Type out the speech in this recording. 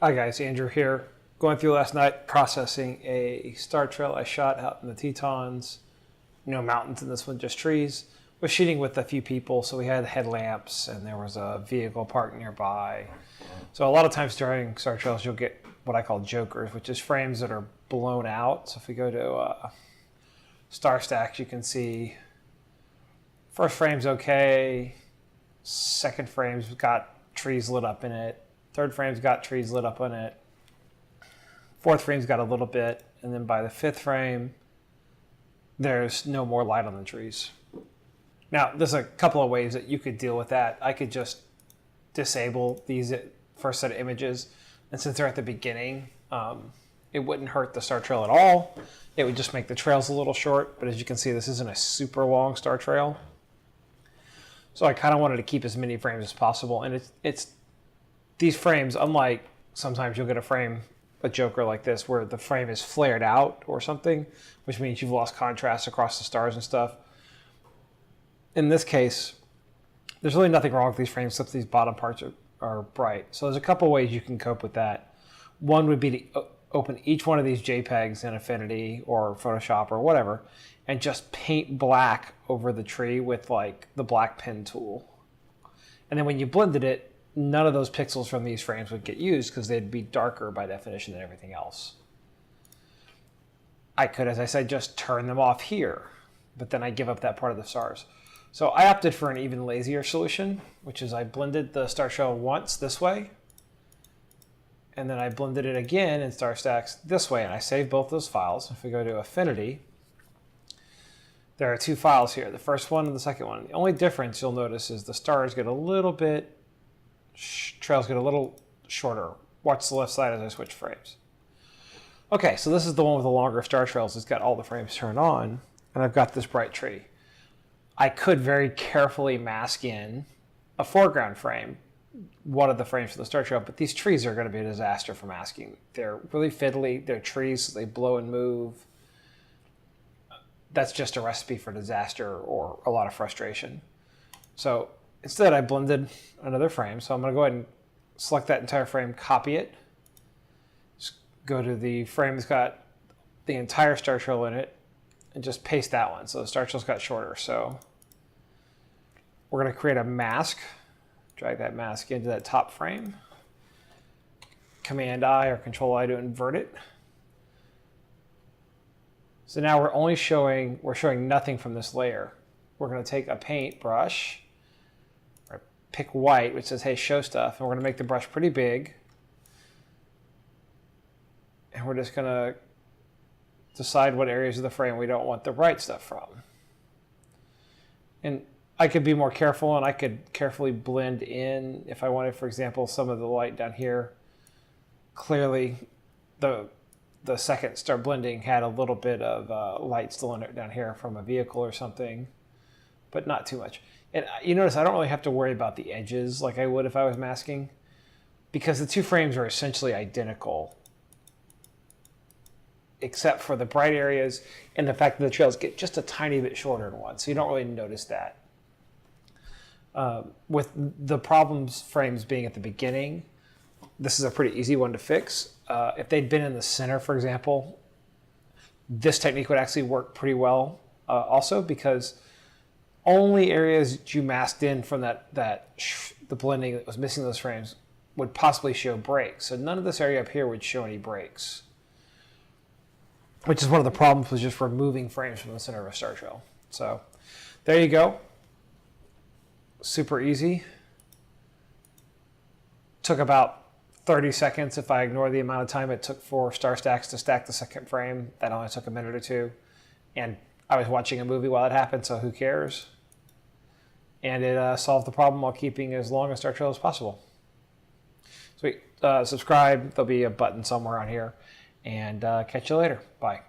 Hi guys, Andrew here. Going through last night, processing a star trail I shot out in the Tetons. No mountains in this one, just trees. Was shooting with a few people, so we had headlamps and there was a vehicle parked nearby. So a lot of times during star trails, you'll get what I call jokers, which is frames that are blown out. So if we go to star stacks, you can see first frame's okay. Second frame's got trees lit up in it. Third frame's got trees lit up on it. Fourth frame's got a little bit. And then by the fifth frame, there's no more light on the trees. Now, there's a couple of ways that you could deal with that. I could just disable these first set of images. And since they're at the beginning, it wouldn't hurt the star trail at all. It would just make the trails a little short. But as you can see, this isn't a super long star trail. So I kind of wanted to keep as many frames as possible. And it's these frames, unlike sometimes you'll get a joker like this, where the frame is flared out or something, which means you've lost contrast across the stars and stuff. In this case, there's really nothing wrong with these frames except these bottom parts are bright. So there's a couple ways you can cope with that. One would be to open each one of these JPEGs in Affinity or Photoshop or whatever, and just paint black over the tree with like the black pen tool. And then when you blended it, none of those pixels from these frames would get used because they'd be darker by definition than everything else. I could, as I said, just turn them off here, but then I give up that part of the stars. So I opted for an even lazier solution, which is I blended the star trail once this way, and then I blended it again in Star Stacks this way, and I saved both those files. If we go to Affinity, there are two files here, the first one and the second one. The only difference you'll notice is the stars get a little bit, trails get a little shorter. Watch the left side as I switch frames. Okay, so this is the one with the longer star trails. It's got all the frames turned on, and I've got this bright tree. I could very carefully mask in a foreground frame, one of the frames for the star trail, but these trees are going to be a disaster for masking. They're really fiddly. They're trees, so they blow and move. That's just a recipe for disaster or a lot of frustration. So instead, I blended another frame. So I'm going to go ahead and select that entire frame, copy it. Just go to the frame that's got the entire star trail in it, and just paste that one. So the star trail's got shorter. So we're going to create a mask. Drag that mask into that top frame. Command-I or Control-I to invert it. So now we're showing nothing from this layer. We're going to take a paintbrush, or pick white, which says, hey, show stuff, and we're going to make the brush pretty big. And we're just going to decide what areas of the frame we don't want the bright stuff from. And I could be more careful, and I could carefully blend in if I wanted, for example, some of the light down here. Clearly, the second start blending had a little bit of light still in it down here from a vehicle or something, but not too much. And you notice I don't really have to worry about the edges like I would if I was masking, because the two frames are essentially identical, except for the bright areas and the fact that the trails get just a tiny bit shorter in one, so you don't really notice that. With the problems frames being at the beginning, this is a pretty easy one to fix. If they'd been in the center, for example, this technique would actually work pretty well also, because only areas you masked in from the blending that was missing those frames would possibly show breaks. So none of this area up here would show any breaks, which is one of the problems with just removing frames from the center of a star trail. So there you go. Super easy. Took about 30 seconds if I ignore the amount of time it took for Star Stacks to stack the second frame. That only took a minute or two. And I was watching a movie while it happened, so who cares? And it solved the problem while keeping as long a star trail as possible. Sweet. Subscribe. There'll be a button somewhere on here. And catch you later. Bye.